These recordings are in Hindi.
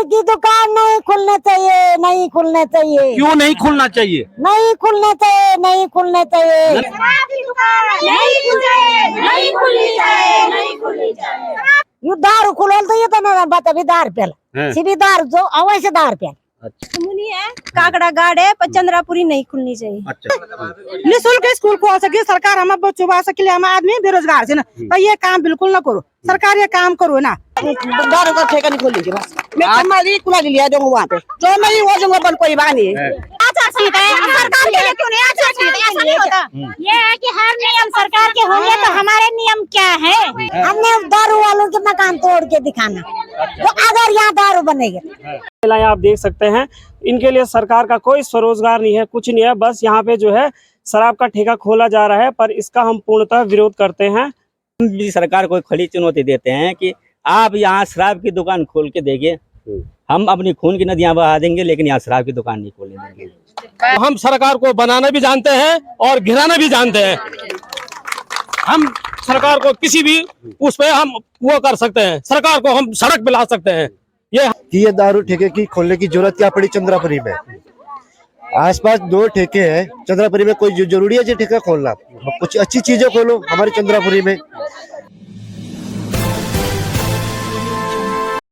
की दुकान नहीं खुलने चाहिए, नहीं खुलने चाहिए। क्यों नहीं खुलना चाहिए? नहीं खुलने चाहिए, नहीं खुलने चाहिए। शराब की दुकान नहीं खुलनी चाहिए, नहीं खुलनी चाहिए, नहीं खुलनी चाहिए। यू दारू खुलल तो ये तो ना बता भी दारू पेल सीधी दारू जो अवश्य दारू पेल। अच्छा मुनी है काकड़ा गाड़ है पर चंद्रापुरी नहीं खुलनी चाहिए। अच्छा निःशुल्क स्कूल खोल सके सरकार, हम बच्चों बा सके, हम आदमी बेरोजगार है ना, तो ये काम बिल्कुल ना करो, सरकार ये काम करो ना। दारू का ठेका नहीं खोलेंगे बस। मैं कमाली कुला लिया दूंगा वहाँ पे, जो नहीं वो दूंगा पर कोई बात नहीं। आचार संहिता है, सरकार के लिए क्यों नहीं आचार संहिता? ऐसा नहीं होता। ये है कि हर नियम सरकार के होंगे तो हमारे नियम क्या है? हमने दारू वालों के मकान तोड़ के दिखाना, तो अगर यहाँ दारू बनेगी। महिलाएं आप देख सकते हैं, इनके लिए सरकार का कोई स्वरोजगार नहीं है, कुछ नहीं है, बस यहाँ पे जो है शराब का ठेका खोला जा रहा है, पर इसका हम पूर्णतः विरोध करते हैं। हम भी सरकार को खड़ी चुनौती देते हैं कि आप यहाँ शराब की दुकान खोल के देखिए, हम अपनी खून की नदियां बहा देंगे, लेकिन यहाँ शराब की दुकान नहीं खोलने देंगे। हम सरकार को बनाना भी जानते हैं और गिराना भी जानते हैं। हम सरकार को किसी भी उस पे हम वो कर सकते हैं, सरकार को हम सड़क पे ला सकते हैं। ये दारू ठेके की खोलने की जरूरत क्या पड़ी चंद्रापुरी में? आसपास 2 ठेके हैं चंद्रापुरी में, कोई जरूरी है जो ठेका खोलना? कुछ अच्छी चीजें खोलो हमारी चंद्रापुरी में।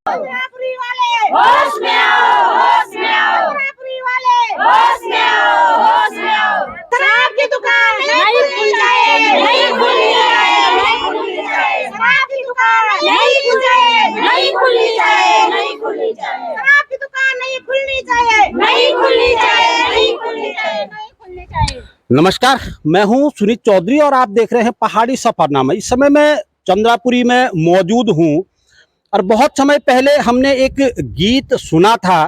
चंद्रापुरी वाले होश में आओ, होश में आओ। चंद्रापुरी वाले होश में आओ, होश में आओ। शराब की दुकान नहीं खुलनी चाहिए, नहीं खुलनी चाहिए, नहीं खुलनी चाहिए। शराब की दुकान नहीं खुलनी चाहिए, नहीं खुलनी चाहिए, नहीं खुलनी चाहिए। शराब की दुकान नहीं खुलनी चाहिए, नहीं खुलनी चाहिए, नहीं खुलनी चाहिए, नहीं खुलनी चाहिए। नमस्कार, मैं हूं सुनीत चौधरी और आप देख रहे हैं पहाड़ी सफरनामा। इस समय मैं चंद्रापुरी में मौजूद हूं और बहुत समय पहले हमने एक गीत सुना था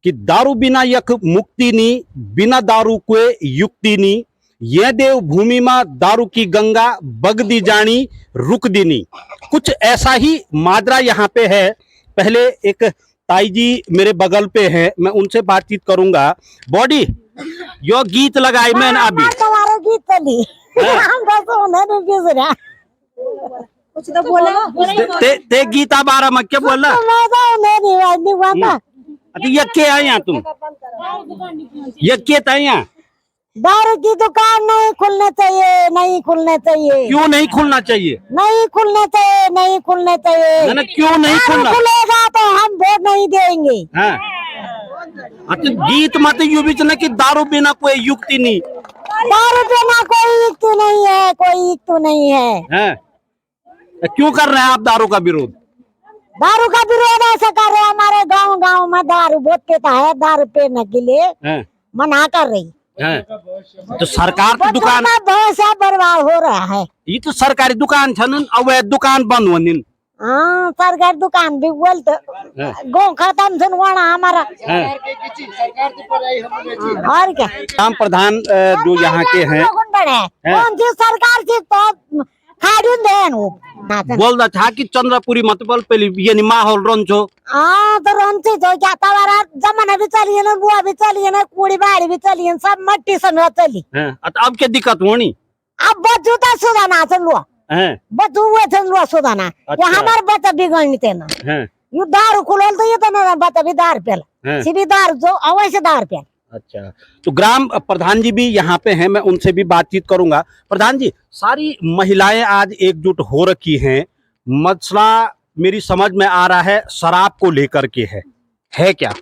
कि दारू बिना यक मुक्ति नी, बिना दारू कोई युक्ति नी, ये देव भूमि में दारू की गंगा बगदी जानी रुक दीनी। कुछ ऐसा ही माजरा यहाँ पे है। पहले एक ताई जी मेरे बगल पे हैं, मैं उनसे बातचीत करूंगा। बॉडी यो गीत लगाई मैंने अभी तुम्हारे गीत चली हम तो नहीं गुजरा कुछ तो बोला ते गीता बारा में क्या बोला? ये क्या है यहाँ तुम? ये क्या था यहाँ? दारू की दुकान नहीं खुलने चाहिए, नहीं खुलने चाहिए। क्यों नहीं खुलना चाहिए? नहीं खुलने चाहिए, नहीं खुलने चाहिए। ना क्यों नहीं खुलना? खुलेगा तो हम वोट नहीं देंगे। हाँ। अच्छा गीत मत यू भी चला कि दारू बिना कोई युक्ति नहीं। दारू बिना कोई युक्ति नहीं है, कोई युक्ति नहीं है। हाँ। क्यों कर रहे हैं आप दारू का विरोध? दारू का विरोध ऐसा कर रहे हैं, हमारे गांव में दारू बहुत पीता है, दारू पीने के लिए मना कर रही है। तो सरकार की दुकान बहुत सा बर्बाद हो रहा है। ये तो सरकारी दुकान छन, अवैध दुकान बंद होनी। हाँ सरकार दुकान भी बोलते गो खत्म सुन हमारा और क्या। ग्राम प्रधान जो यहाँ के हैं कौन सी सरकार से तो बोल रहा था कि चंद्रापुरी मत बोल पहले ये माहौल रंचो। हाँ तो रंची तो क्या तवारा जमाना भी चलिए ना, बुआ भी चलिए ना, कुड़ी बाड़ी भी चलिए, सब मट्टी से चली। अब क्या दिक्कत होनी? अब बच्चू तो सुधाना चलो, बच्चू हुए थे सुधाना। ये हमारे बच्चा बिगड़नी थे ना, यू दारू खुलल तो ये तो मेरा बच्चा भी दारू पेला सीधी दारू जो अवश्य दारू पेला। अच्छा तो ग्राम प्रधान जी भी यहाँ पे हैं, मैं उनसे भी बातचीत करूंगा। प्रधान जी, सारी महिलाएं आज एकजुट हो रखी हैं, मसला मेरी समझ में आ रहा है शराब को लेकर के है क्या?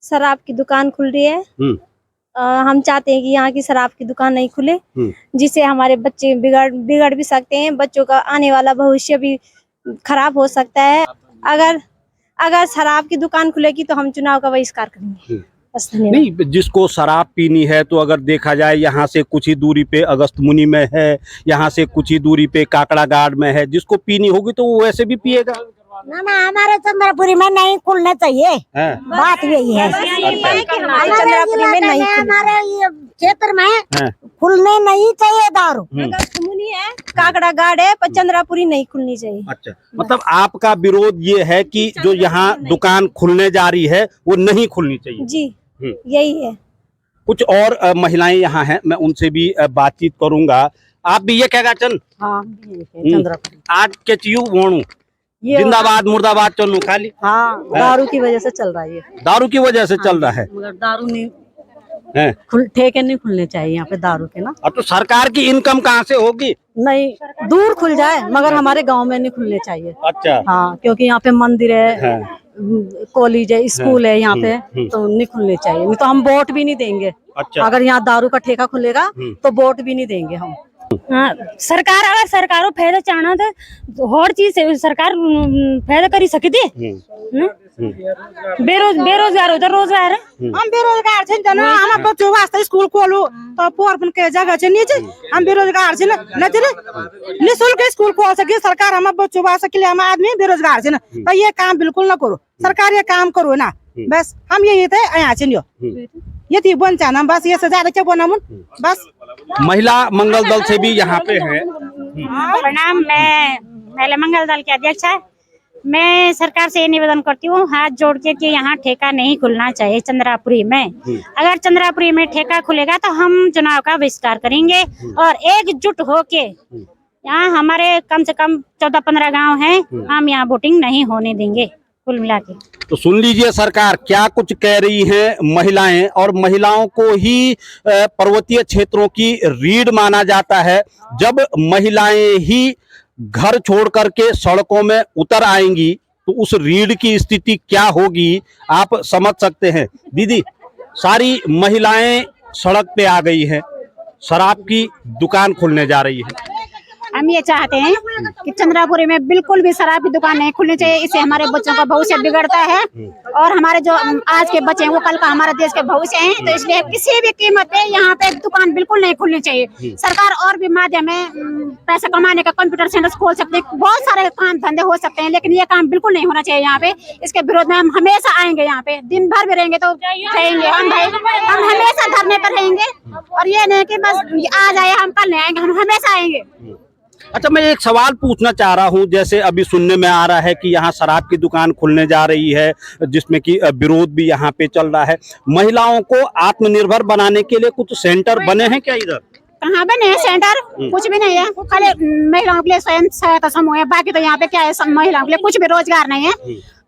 शराब की दुकान खुल रही है। हम चाहते हैं कि यहाँ की शराब की दुकान नहीं खुले, जिससे हमारे बच्चे बिगड़ भी सकते हैं, बच्चों का आने वाला भविष्य भी खराब हो सकता है। अगर शराब की दुकान खुलेगी तो हम चुनाव का बहिष्कार करेंगे। नहीं, जिसको शराब पीनी है तो अगर देखा जाए यहाँ से कुछ ही दूरी पे अगस्त मुनि में है, यहाँ से कुछ ही दूरी पे काकड़ा गाड़ में है, जिसको पीनी होगी तो वो वैसे भी पिएगा ना। हमारे चंद्रापुरी में नहीं खुलने चाहिए, बात यही है। हमारे चंद्रापुरी में नहीं, हमारे क्षेत्र में खुलने नहीं चाहिए दारू। अगस्त मुनि है काकड़ा गाड़ है पर चंद्रापुरी नहीं खुलनी चाहिए। अच्छा मतलब आपका विरोध ये है कि जो यहाँ दुकान खुलने जा रही है वो नहीं खुलनी चाहिए? जी यही है। कुछ और महिलाएं यहाँ हैं, मैं उनसे भी बातचीत करूंगा। आप भी ये कहेगा चल? हाँ, आज के चीज वोणु जिंदाबाद मुर्दाबाद चलो खाली। हाँ, दारू की वजह से चल रहा है ये। दारू की वजह से चल रहा है। मगर दारू नहीं हैं? ठेके नहीं खुलने चाहिए यहाँ पे दारू के ना। अब तो सरकार की इनकम कहाँ से होगी? नहीं, दूर खुल जाए मगर हमारे गांव में नहीं खुलने चाहिए। अच्छा। हाँ, क्योंकि यहाँ पे मंदिर है, कॉलेज है, स्कूल है यहाँ पे, तो नहीं खुलने चाहिए। नहीं तो हम वोट भी नहीं देंगे। अच्छा। अगर यहाँ दारू का ठेका खुलेगा तो वोट भी नहीं देंगे हम। हाँ, सरकार अगर सरकारों फायदा चाहना तो हर चीज से सरकार फायदा करी सकती है। बेरोजगार होता रोजगार है। हम बेरोजगार छे जना, हम बच्चों वास्ते स्कूल खोलू तो पोरपन के जगह छे नीचे। हम बेरोजगार छे न तेरे निःशुल्क स्कूल खोल सके सरकार। हम बच्चों वास्ते के लिए हम आदमी बेरोजगार छे न, तो ये काम बिल्कुल ना करो। सरकार ये काम करो ना, बस हम यही थे यहाँ छे ये थी बन चाहना, बस ये से ज्यादा क्या बोना बस। महिला मंगल दल से भी यहाँ पे है। प्रणाम, मैं महिला मंगल दल के अध्यक्ष है। मैं सरकार से ये निवेदन करती हूँ हाथ जोड़ के कि यहाँ ठेका नहीं खुलना चाहिए चंद्रापुरी में। अगर चंद्रापुरी में ठेका खुलेगा तो हम चुनाव का बहिष्कार करेंगे और एकजुट होके यहाँ हमारे कम से कम 14-15 गांव हैं, हम यहाँ वोटिंग नहीं होने देंगे कुल मिला के। तो सुन लीजिए सरकार क्या कुछ कह रही है महिलाएं, और महिलाओं को ही पर्वतीय क्षेत्रों की रीढ़ माना जाता है। जब महिलाएं ही घर छोड़ करके सड़कों में उतर आएंगी तो उस रीढ़ की स्थिति क्या होगी आप समझ सकते हैं। दीदी, सारी महिलाएं सड़क पे आ गई हैं, शराब की दुकान खोलने जा रही है। हम ये चाहते हैं कि चंद्रापुरी में बिल्कुल भी शराब की दुकान नहीं खुलनी चाहिए। इससे हमारे बच्चों का भविष्य बिगड़ता है और हमारे जो आज के बच्चे हैं वो कल का हमारे देश के भविष्य हैं। तो इसलिए किसी भी कीमत पे यहाँ पे दुकान बिल्कुल नहीं खुलनी चाहिए। सरकार और भी माध्यम है पैसा कमाने का, कंप्यूटर सेंटर खोल सकते हैं, बहुत सारे काम धंधे हो सकते हैं, लेकिन ये काम बिल्कुल नहीं होना चाहिए यहाँ पे। इसके विरोध में हम हमेशा आएंगे। यहाँ पे दिन भर भी रहेंगे तो रहेंगे हम भाई, हम हमेशा धरने पर रहेंगे। और ये नहीं कि बस आज आए हम कल नहीं आएंगे, हम हमेशा आएंगे। अच्छा, मैं एक सवाल पूछना चाह रहा हूं। जैसे अभी सुनने में आ रहा है कि यहाँ शराब की दुकान खुलने जा रही है, जिसमें कि विरोध भी यहाँ पे चल रहा है। महिलाओं को आत्मनिर्भर बनाने के लिए कुछ सेंटर बने हैं क्या इधर? कहाँ बने हैं सेंटर? कुछ भी नहीं है। खाली महिलाओं के लिए स्वयं सहायता समूह है, बाकी तो यहाँ पे क्या है, महिलाओं के लिए कुछ भी रोजगार नहीं है।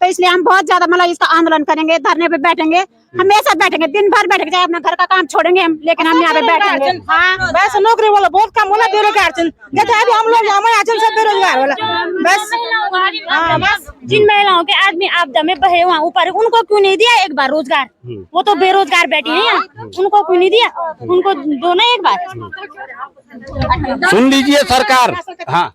तो इसलिए हम बहुत ज्यादा मतलब इसका आंदोलन करेंगे, धरने पे बैठेंगे, हमेशा बैठेंगे, दिन भर बैठेंगे, चाहे अपना घर का काम छोड़ेंगे हम, लेकिन हम यहाँ पे बैठेंगे। हाँ, बस नौकरी वाला बहुत कम होला, बेरोजगार जैसे अभी हम लोग सब बेरोजगार होला बस। जिन महिलाओं के आदमी आपदा में बहे वहाँ ऊपर, उनको क्यों नहीं दिया एक बार रोजगार? वो तो बेरोजगार बैठी है यहाँ, उनको क्यों नहीं दिया? उनको दो ना एक बार। सुन लीजिए सरकार। हाँ,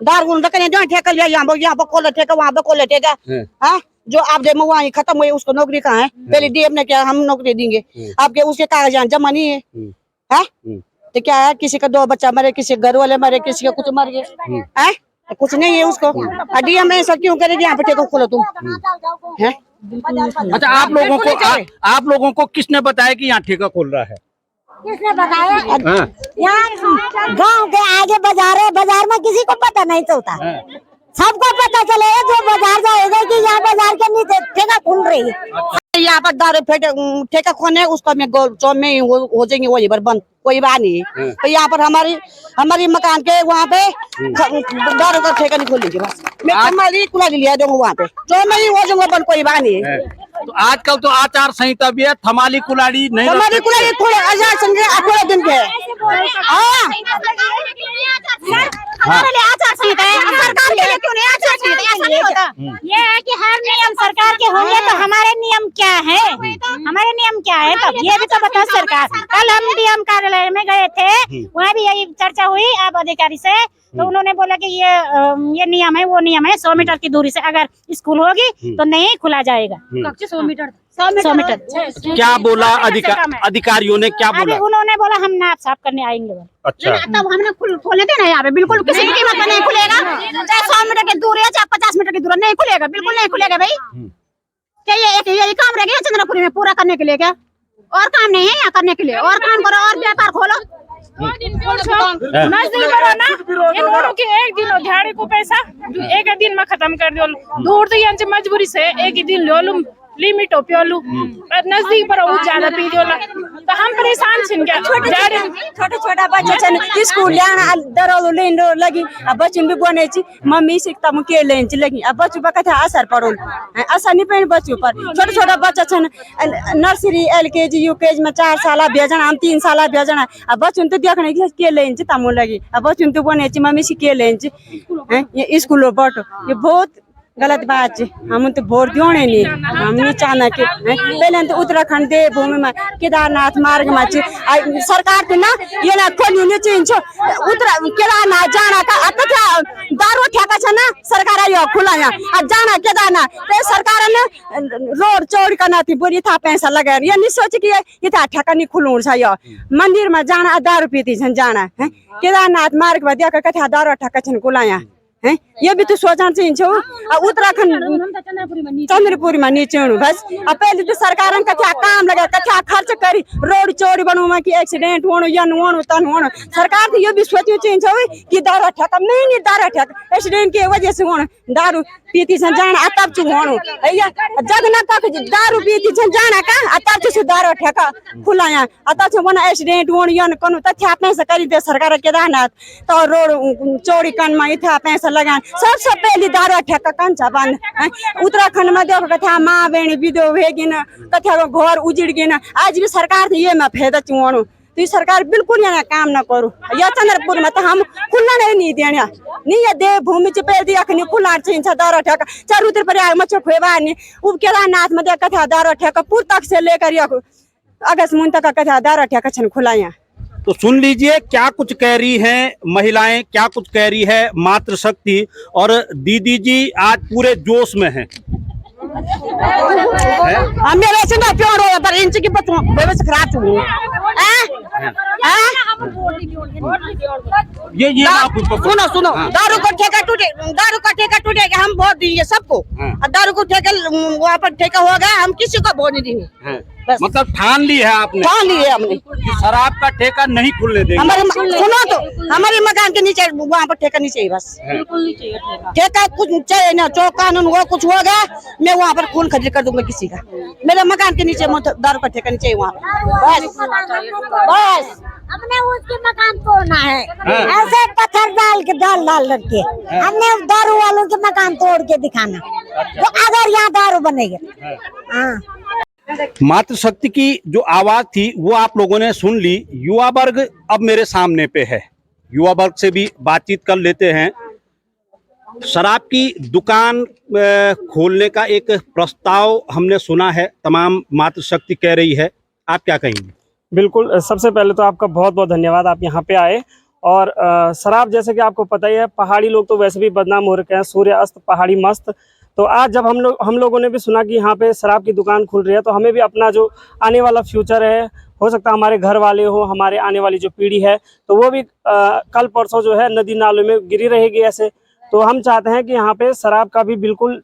दारू जो ठेका लिया, यहाँ पर खोले ठेका, वहाँ पे खोले ठेका। हाँ, जो आप दे वहाँ खत्म हुई, उसको नौकरी कहाँ है? पहले डीएम ने क्या हम नौकरी देंगे? आपके उसके कागजात जमा नहीं है। हाँ, तो क्या है, किसी का 2 बच्चा मरे, किसी घर वाले मरे, किसी का कुछ मर गए, है कुछ नहीं है उसको। डीएम ऐसा क्यों करेगी? यहाँ पे ठेका खोलो तुम। अच्छा, आप लोगों को किसने बताया कि यहाँ ठेका खोल रहा है? किसने बताया? यहाँ गांव के आगे बाजार है, बाजार में किसी को पता नहीं चलता। सबको पता चलेगा जो बाजार जाएगा कि यहाँ बाजार के नीचे ठेका खुल रही है। यहाँ पर दारू ठेका खोने उसको में हो जाएंगे वही पर बंद, कोई बात नहीं। तो यहाँ पर हमारी मकान के वहाँ पे दारू का ठेका नहीं खोलेंगे। बस मैं खुला लिया दूंगा वहाँ पे, जो मैं हो जाऊंगा बंद, कोई बात नहीं। तो आजकल तो आचार संहिता भी है, थमाली कुलाड़ी नहीं, थमाली कुलाड़ी थोड़े आचार संहिता पूरे दिन के हमारे लिए आचार संहिता है, सरकार के लिए क्यों नहीं आचार संहिता? ऐसा नहीं होता। ये है कि हर नियम सरकार के होंगे तो हमारे नियम क्या है? हमारे नियम क्या है तब ये भी तो बता सरकार। कल हम डीएम कार्यालय में गए थे, वहाँ भी यही चर्चा हुई आप अधिकारी से, तो उन्होंने बोला कि ये नियम है, वो नियम है, 100 मीटर की दूरी से अगर स्कूल होगी तो नहीं खुला जाएगा। 100 मीटर। क्या बोला अधिकारियों ने? क्या बोला? उन्होंने बोला हम नाप साफ करने आएंगे। अच्छा, तब हमने खोले थे ना यहाँ पे, बिल्कुल किसी की कीमत में नहीं खुलेगा। चाहे 100 मीटर की दूरी है, चाहे 50 मीटर की दूरी, नहीं खुलेगा, बिल्कुल नहीं खुलेगा भाई। क्या ये काम रह गया चंद्रपुरी में पूरा करने के लिए? क्या और काम नहीं है यहाँ करने के लिए? और काम करो और व्यापार खोलो। नजदीक करो ना, इन लोगों के एक दिन दिहाड़ी को पैसा एक दिन में खत्म कर दो। दूर तो यांची मजबूरी से एक ही दिन लो लिमिट हो पियोलू पर नजदीक पर वो ज्यादा पी दियोला तो हम परेशान छिन गया छोटा छोटा बच्चा छन स्कूल जाना दरोलो लेन लगी अब बच्चन भी बने छी मम्मी सिखता मु के लेन छी लगी अब बच्चों पर कथा असर पड़ो असर नहीं पड़े बच्चों पर छोटा छोटा बच्चा छन नर्सरी एलकेजी यूकेजी में 4 साल भेजना हम 3 साल भेजना अब बच्चों तो देखने के लेन छी तमु लगी अब बच्चों तो बने छी मम्मी सिख के लेन छी ये स्कूल बट ये बहुत गलत बात है हम तो वोट दियोने नहीं हम नहीं चाहना कि पहले तो उत्तराखंड देवभूमि में केदारनाथ मार्ग में सरकार तो ना ये ना खोली नहीं चाहिए केदारनाथ जाना का अब क्या दारू ठेका छ ना सरकार आयो खुला यहाँ अब जाना केदारनाथ तो सरकार ने रोड चौड़ी करना थी बुरी था पैसा लगा ये नहीं सोच कि ये था ठेका नहीं खुलूं यो मंदिर में जाना दारू पीती छन जाना है केदारनाथ मार्ग में देखा कथा दारू ठेका छन खुला यहाँ है ये भी तो सोचना चाहिए उत्तराखंड चंद्रपुरी में नीचे बस अब पहले तो सरकार कथा काम लगा कथा खर्च करी रोड चोरी बनवा कि एक्सीडेंट होनो या होनो तन होनो सरकार तो ये भी सोचना चाहिए कि दारू ठेका नहीं दारू ठेका एक्सीडेंट की वजह से होनो दारू पीती छन जाना तब चु होनो भैया जग ना का दारू पीती छन जाना का तब चु दारू ठेका खुला यहाँ तब से बना एक्सीडेंट होनो या कोनो तथ्य पैसा करी दे सरकार केदारनाथ तो रोड चोरी कन में इथा पैसा लगा सबसे पहले दारू ठेका कंचा बंद उत्तराखंड में देखो कथा माँ बहन विधो भेगिन कथा घर उजड़ गिन आज भी सरकार ये में फायदा चुनो तो ये सरकार बिल्कुल यहाँ काम न करू या चंद्रपुर में तो हम खुला नहीं देने नहीं ये देवभूमि च पे दिया खनी खुला चाहिए दारू ठेका चारू पर मच्छर खुएबा नहीं उब केदारनाथ में देख कथा दारू ठेका पूर्व तक से लेकर अगस्त मुन तक कथा दारू ठेका छन खुला यहाँ। तो सुन लीजिए क्या कुछ कह रही हैं महिलाएं, क्या कुछ कह रही है मातृशक्ति, और दीदी जी आज पूरे जोश में हैं। मेरे से ना प्योर हो पर इंच की बच्चों व्यवस्था खराब चुकी ये सुनो सुनो दारू को ठेका टूटेगा हम वोट देंगे सबको। दारू को ठेका वहाँ पर ठेका होगा हम किसी को वोट नहीं देंगे। मतलब ठान ली है आपने? ठान ली है हमने शराब का ठेका नहीं खुलने देंगे। सुनो तो हमारे मकान के नीचे वहाँ पर ठेका नहीं चाहिए, बस बिल्कुल नहीं चाहिए ठेका कुछ चाहिए ना। जो कानून हुआ कुछ होगा मैं वहाँ पर खून खरीद कर दूंगा किसी का। मेरे मकान के नीचे दारू का ठेका नहीं चाहिए वहाँ बस हमने उसके मकान तोड़ना है ऐसे पत्थर डाल के हमने दारू वालों के मकान तोड़ के दिखाना तो अगर यहाँ दारू बनेगी। मातृशक्ति की जो आवाज थी वो आप लोगों ने सुन ली। युवा वर्ग अब मेरे सामने पे है, युवा वर्ग से भी बातचीत कर लेते हैं। शराब की दुकान खोलने का एक प्रस्ताव हमने सुना है, तमाम मातृशक्ति कह रही है, आप क्या कहेंगे? बिल्कुल, सबसे पहले तो आपका बहुत बहुत धन्यवाद, आप यहाँ पे आए। और शराब जैसे कि आपको पता ही है, पहाड़ी लोग तो वैसे भी बदनाम हो रखे हैं, सूर्य अस्त पहाड़ी मस्त। तो आज जब हम लोगों ने भी सुना कि यहाँ पे शराब की दुकान खुल रही है, तो हमें भी अपना जो आने वाला फ्यूचर है, हो सकता है हमारे घर वाले हो, हमारे आने वाली जो पीढ़ी है, तो वो भी कल परसों जो है नदी नालों में गिरी रहेगी ऐसे। तो हम चाहते हैं कि यहाँ पे शराब का भी बिल्कुल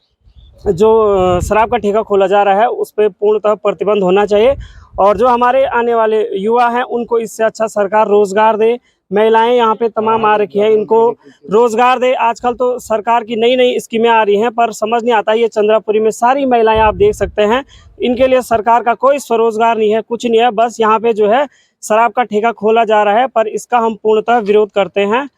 जो शराब का ठेका खोला जा रहा है उस पर पूर्णतः प्रतिबंध होना चाहिए। और जो हमारे आने वाले युवा हैं उनको इससे अच्छा सरकार रोजगार दे। महिलाएं यहाँ पे तमाम आ रखी है, इनको रोजगार दे। आजकल तो सरकार की नई नई स्कीमें आ रही हैं, पर समझ नहीं आता। ये चंद्रापुरी में सारी महिलाएं आप देख सकते हैं, इनके लिए सरकार का कोई स्वरोजगार नहीं है, कुछ नहीं है। बस यहाँ पे जो है शराब का ठेका खोला जा रहा है, पर इसका हम पूर्णतः विरोध करते हैं।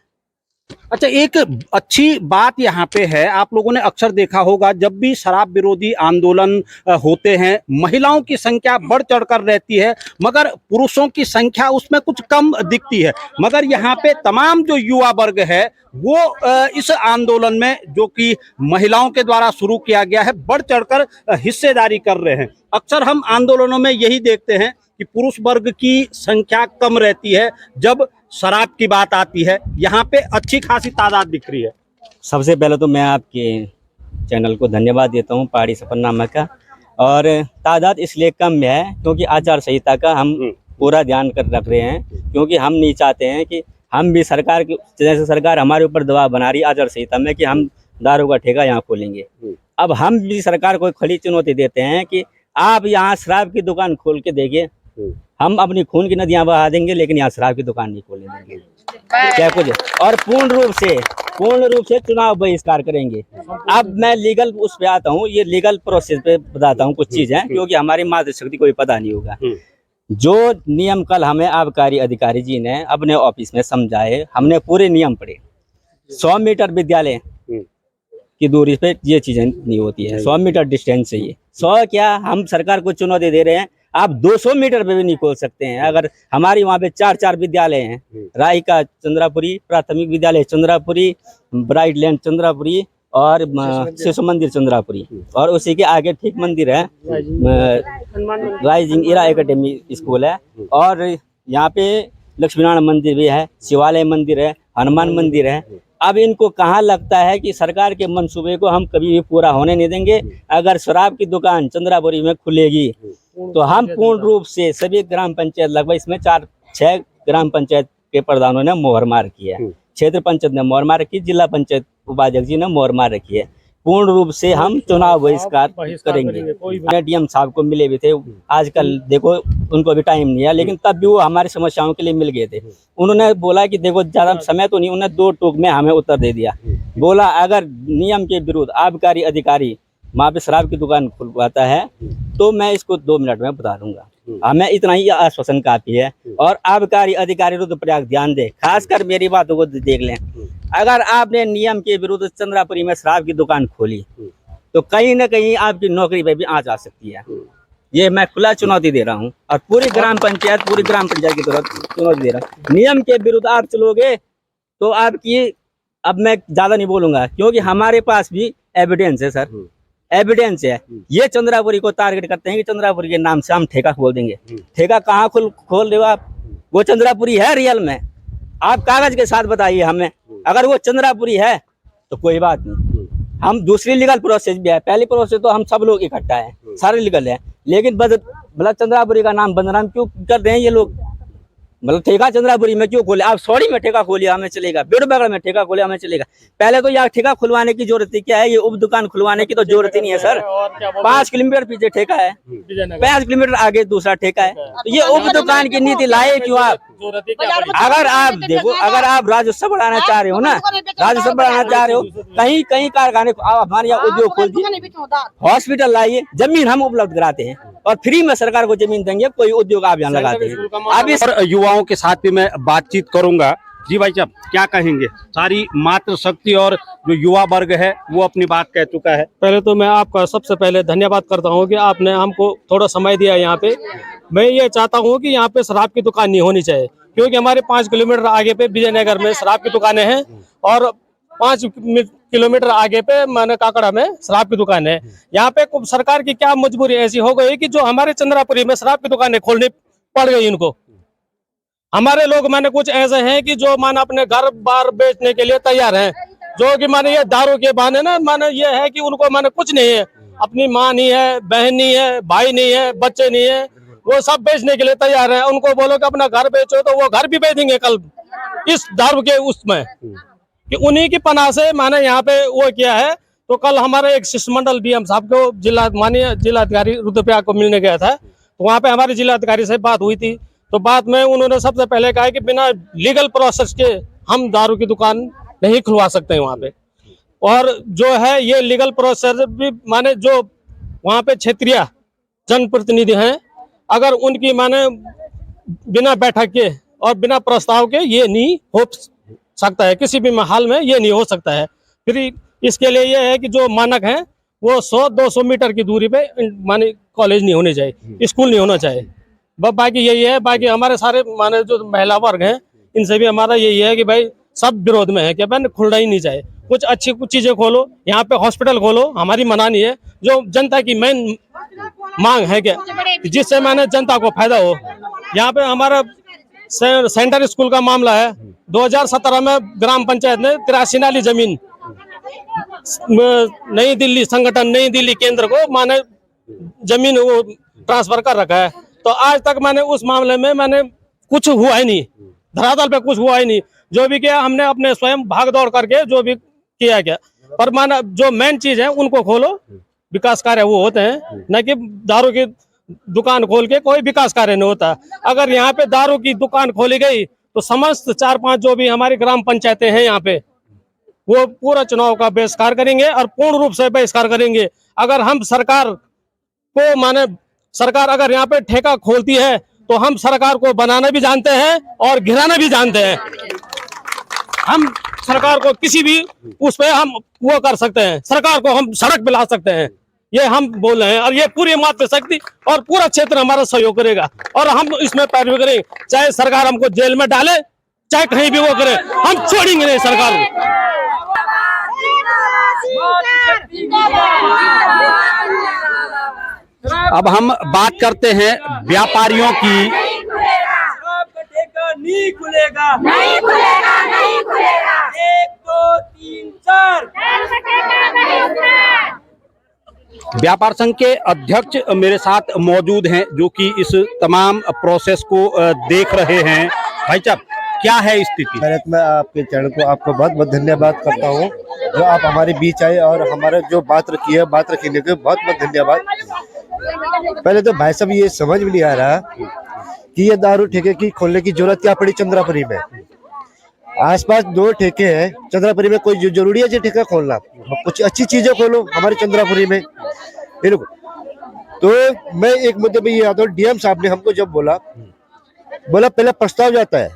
अच्छा, एक अच्छी बात यहाँ पे है, आप लोगों ने अक्सर देखा होगा जब भी शराब विरोधी आंदोलन होते हैं, महिलाओं की संख्या बढ़ चढ़कर रहती है, मगर पुरुषों की संख्या उसमें कुछ कम दिखती है। मगर यहाँ पे तमाम जो युवा वर्ग है वो इस आंदोलन में, जो कि महिलाओं के द्वारा शुरू किया गया है, बढ़ चढ़कर हिस्सेदारी कर रहे हैं। अक्सर हम आंदोलनों में यही देखते हैं कि पुरुष वर्ग की संख्या कम रहती है जब शराब की बात आती है। यहाँ पे अच्छी खासी तादाद दिख रही है। सबसे पहले तो मैं आपके चैनल को धन्यवाद देता हूँ, पहाड़ी सफरनामा का। और तादाद इसलिए कम है क्योंकि आचार संहिता का हम पूरा ध्यान कर रख रहे हैं, क्योंकि हम नहीं चाहते हैं कि हम भी सरकार की, जैसे सरकार हमारे ऊपर दबाव बना रही है आचार संहिता में कि हम दारू का ठेका यहाँ खोलेंगे। अब हम भी सरकार को खड़ी चुनौती देते हैं कि आप यहाँ शराब की दुकान खोल के देखिए, हम अपनी खून की नदियां बहा देंगे, लेकिन यहाँ शराब की दुकान नहीं खोलने देंगे। क्या कुछ और पूर्ण रूप से पूर्ण रूप से चुनाव बहिष्कार करेंगे। अब मैं लीगल उस पे आता हूँ, ये लीगल प्रोसेस पे बताता हूँ कुछ चीजें, क्योंकि हमारी मातृशक्ति को भी पता नहीं होगा। जो नियम कल हमें आबकारी अधिकारी जी ने अपने ऑफिस में समझाए, हमने पूरे नियम पढ़े। 100 मीटर विद्यालय की दूरी पे ये चीजें नहीं होती है, 100 मीटर डिस्टेंस चाहिए। 100 क्या, हम सरकार को चुनौती दे रहे हैं, आप 200 मीटर पे भी नहीं खोल सकते हैं। अगर हमारी वहाँ पे 4 विद्यालय हैं, रायका चंद्रापुरी, प्राथमिक विद्यालय चंद्रापुरी, ब्राइट लैंड चंद्रापुरी और शिशु मंदिर चंद्रापुरी, और उसी के आगे ठीक मंदिर है, राइजिंग इरा एकेडमी स्कूल है, और यहाँ पे लक्ष्मी नारायण मंदिर भी है, शिवालय मंदिर है, हनुमान मंदिर है। अब इनको कहाँ लगता है कि सरकार के मंसूबे को हम कभी भी पूरा होने नहीं देंगे। अगर शराब की दुकान चंद्रापुरी में खुलेगी तो हम पूर्ण रूप से सभी ग्राम पंचायत, लगभग इसमें 4-6 ग्राम पंचायत के प्रधानों ने मोहर मार की है, क्षेत्र पंचायत ने मोहर मार रखी, जिला पंचायत उपाध्यक्ष जी ने मोहर मार रखी है। पूर्ण रूप से हम चुनाव बहिष्कार करेंगे। डीएम साहब को मिले भी थे, आजकल देखो उनको भी टाइम नहीं है, लेकिन तब भी वो हमारी समस्याओं के लिए मिल गए थे। उन्होंने बोला कि देखो ज्यादा समय तो नहीं, उन्होंने 2 टूक में हमें उत्तर दे दिया। बोला अगर नियम के विरुद्ध आबकारी अधिकारी वहाँ पे शराब की दुकान खुलवाता है तो मैं इसको 2 मिनट में बता दूंगा। हमें इतना ही आश्वासन काफी है। और आबकारी अधिकारी रुद्रप्रयाग ध्यान दे, खासकर मेरी बातों को देख लें। अगर आपने नियम के विरुद्ध चंद्रापुरी में शराब की दुकान खोली तो कहीं न कहीं आपकी नौकरी पे भी आँच आ सकती है। ये मैं खुला चुनौती दे रहा हूँ, और पूरी ग्राम पंचायत की तरफ चुनौती दे रहा हूँ। नियम के विरुद्ध आप चलोगे तो आपकी, अब मैं ज्यादा नहीं बोलूंगा क्योंकि हमारे पास भी एविडेंस है सर, एविडेंस है। ये चंद्रापुरी को टारगेट करते हैं कि चंद्रापुरी के नाम से हम ठेका खोल देंगे। ठेका कहाँ खोल रहे हो आप? वो चंद्रापुरी है रियल में? आप कागज के साथ बताइए हमें। अगर वो चंद्रापुरी है तो कोई बात नहीं, हम दूसरी लीगल प्रोसेस भी है। पहली प्रोसेस तो हम सब लोग इकट्ठा है, सारे लीगल है, लेकिन मतलब चंद्रापुरी का नाम बदनाम क्यों कर रहे हैं ये लोग? मतलब ठेका चंद्रापुरी में क्यों खोले? आप सौड़ी में ठेका खोलिए हमें चलेगा, बेड़बगड़ में ठेका खोले हमें चलेगा। पहले तो यार ठेका खुलवाने की जरूरत क्या है? ये उप दुकान खुलवाने की तो जरूरत ही नहीं है सर। 5 किलोमीटर पीछे ठेका है, 5 किलोमीटर आगे दूसरा ठेका है, तो ये उप दुकान की नीति लाए क्यों आप? अगर आप देखो, अगर आप राजस्व बढ़ाना चाह रहे हो ना, राजस्व बढ़ाना चाह रहे हो, कहीं कारखाने हमारे यहाँ उद्योग खोल दिए, हॉस्पिटल लाइए, जमीन हम उपलब्ध कराते हैं और फ्री में सरकार को जमीन देंगे, कोई उद्योग आप यहाँ लगाते हैं। अब इस युवाओं के साथ भी मैं बातचीत करूंगा। जी भाई साहब क्या कहेंगे? सारी मातृशक्ति और जो युवा वर्ग है वो अपनी बात कह चुका है। पहले तो मैं आपका सबसे पहले धन्यवाद करता हूं कि आपने हमको थोड़ा समय दिया यहाँ पे। मैं ये चाहता हूं कि यहाँ पे शराब की दुकान नहीं होनी चाहिए, क्योंकि हमारे 5 किलोमीटर आगे पे विजयनगर में शराब की दुकानें हैं और 5 किलोमीटर आगे पे माने काकड़ा में शराब की दुकान है। यहाँ पे सरकार की क्या मजबूरी ऐसी हो गई कि जो हमारे चंद्रापुरी में शराब की दुकानें खोलनी पड़ गई इनको। हमारे लोग माने कुछ ऐसे हैं कि जो माने अपने घर बार बेचने के लिए तैयार हैं, जो कि माने ये दारू के बहाने ना, माने ये है कि उनको माने कुछ नहीं है, अपनी माँ नहीं है, बहन नहीं है, भाई नहीं है, बच्चे नहीं है, वो सब बेचने के लिए तैयार हैं। उनको बोलो कि अपना घर बेचो तो वो घर भी बेचेंगे कल इस दारू के उसमें, कि उन्हीं की पनाह से माने यहाँ पे वो किया है। तो कल हमारे एक शिष्टमंडल डीएम साहब को माननीय जिलाधिकारी रुद्रप्रयाग को मिलने गया था, तो वहाँ पे हमारे जिलाधिकारी से बात हुई थी। तो बात में उन्होंने सबसे पहले कहा कि बिना लीगल प्रोसेस के हम दारू की दुकान नहीं खुलवा सकते हैं वहाँ पे। और जो है ये लीगल प्रोसेस भी माने जो वहाँ पे क्षेत्रीय जनप्रतिनिधि हैं, अगर उनकी माने बिना बैठक के और बिना प्रस्ताव के ये नहीं हो सकता है, किसी भी हाल में ये नहीं हो सकता है। फिर इसके लिए ये है कि जो मानक हैं वो 100-200 मीटर की दूरी पे माने कॉलेज नहीं होने चाहिए, स्कूल नहीं होना चाहिए। बाकी यही है। बाकी हमारे सारे माने जो महिला वर्ग हैं इनसे भी हमारा यही है कि भाई सब विरोध में है कि भाई खुलना ही नहीं चाहिए। कुछ अच्छी कुछ चीजें खोलो, यहाँ पे हॉस्पिटल खोलो, हमारी मना नहीं है। जो जनता की मेन मांग है क्या, जिससे मैंने जनता को फायदा हो। यहाँ पे हमारा सेंटर स्कूल का मामला है, 2017 में ग्राम पंचायत ने 83 नाली जमीन नई दिल्ली संगठन नई दिल्ली केंद्र को माने जमीन वो ट्रांसफर कर रखा है। तो आज तक मैंने उस मामले में मैंने कुछ हुआ ही नहीं, धरातल पे कुछ हुआ ही नहीं। जो भी किया हमने अपने स्वयं भाग दौड़ करके जो भी किया गया, पर माना जो मेन चीज है उनको खोलो, विकास कार्य वो होते हैं, न कि दारू की दुकान खोल के कोई विकास कार्य नहीं होता। अगर यहाँ पे दारू की दुकान खोली गई तो समस्त 4-5 जो भी हमारी ग्राम पंचायतें हैं यहाँ पे वो पूरा चुनाव का बहिष्कार करेंगे और पूर्ण रूप से बहिष्कार करेंगे। अगर हम सरकार को माने, सरकार अगर यहाँ पे ठेका खोलती है तो हम सरकार को बनाना भी जानते हैं और गिराना भी जानते हैं। हम सरकार को किसी भी उस पे हम वो कर सकते हैं, सरकार को हम सड़क पे ला सकते हैं, ये हम बोल रहे हैं। और ये पूरी मातृशक्ति और पूरा क्षेत्र हमारा सहयोग करेगा और हम इसमें पैरवी करेंगे। चाहे सरकार हमको जेल में डाले, चाहे कहीं भी वो करे, हम छोड़ेंगे नहीं सरकार को। अब हम बात करते हैं व्यापारियों की। नहीं खुलेगा, नहीं खुलेगा, नहीं खुलेगा। 1 2 3 4 व्यापार संघ के अध्यक्ष मेरे साथ मौजूद हैं जो कि इस तमाम प्रोसेस को देख रहे हैं। भाई साहब, क्या है स्थिति? पहले तो मैं आपके चैनल को आपको बहुत बहुत धन्यवाद करता हूँ जो आप हमारे बीच आए और हमारे जो बात रखी है, बात रखने के बहुत बहुत धन्यवाद। पहले तो भाई साहब ये समझ में नहीं आ रहा कि ये दारू ठेके की खोलने की जरूरत क्या पड़ी चंद्रापुरी में। आसपास 2 ठेके हैं चंद्रापुरी में, कोई जरूरी है जो ठेका खोलना? कुछ अच्छी चीजें खोलो हमारे चंद्रापुरी में। तो मैं एक मुद्दे पे ये आता हूँ, डीएम साहब ने हमको जब बोला पहले प्रस्ताव जाता है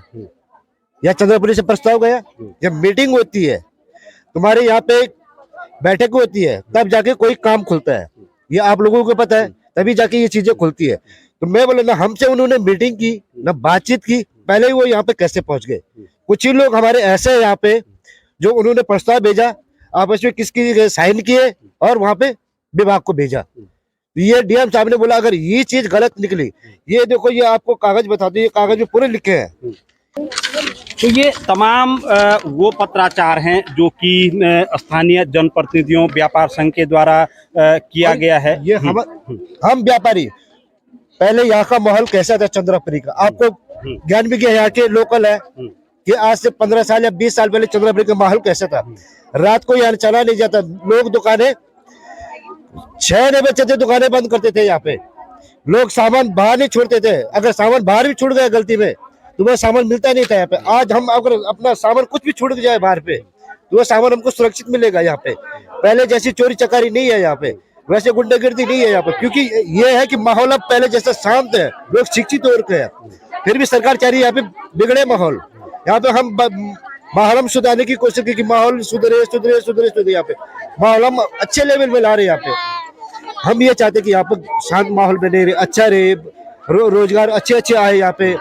या चंद्रापुरी से प्रस्ताव गया, जब मीटिंग होती है तुम्हारे यहाँ पे बैठक होती है तब जाके कोई काम खुलता है, ये आप लोगों को पता है, तभी जाके ये चीजें खुलती है। तो मैं बोला ना हमसे उन्होंने मीटिंग की ना बातचीत की, पहले ही वो यहाँ पे कैसे पहुंच गए। कुछ ही लोग हमारे ऐसे हैं यहाँ पे जो उन्होंने प्रस्ताव भेजा, आपस में किसकी साइन किए और वहां पे विभाग को भेजा। ये डीएम साहब ने बोला अगर ये चीज गलत निकली, ये देखो ये आपको कागज बता दो, ये कागज में पूरे लिखे हैं। तो ये तमाम वो पत्राचार हैं जो कि स्थानीय जनप्रतिनिधियों व्यापार संघ के द्वारा किया गया है। ये हम व्यापारी, पहले यहाँ का माहौल कैसा था चंद्रापुरी का, आपको ज्ञान भी किया, यहाँ के लोकल है कि आज से 15 साल या 20 साल पहले चंद्रापुरी का माहौल कैसा था। रात को यहाँ चला नहीं जाता, लोग दुकानें 6 बजे थे, दुकानें बंद करते थे। यहाँ पे लोग सामान बाहर नहीं छोड़ते थे, अगर सामान बाहर भी छूट गया गलती में तो वह सामान मिलता नहीं था यहाँ पे। आज हम अगर अपना सामान कुछ भी छूट जाए बाहर पे तो वह सामान हमको सुरक्षित मिलेगा यहाँ पे। पहले जैसी चोरी चकारी नहीं है यहाँ पे, वैसे गुंडागर्दी नहीं है यहाँ पे, क्योंकि ये है कि माहौल अब पहले जैसा शांत है, लोग शिक्षित हो रखे हैं। फिर भी सरकार चाह रही है यहाँ पे बिगड़े माहौल। यहाँ पे हम माहौल हम सुधारने की कोशिश की कि माहौल सुधरे सुधरे सुधरे सुधरे, यहाँ पे माहौल हम अच्छे लेवल में ला रहे हैं। यहाँ पे हम ये चाहते कि यहाँ पे शांत माहौल बने रहे, अच्छा रहे, रोजगार अच्छे अच्छे आए यहाँ पे।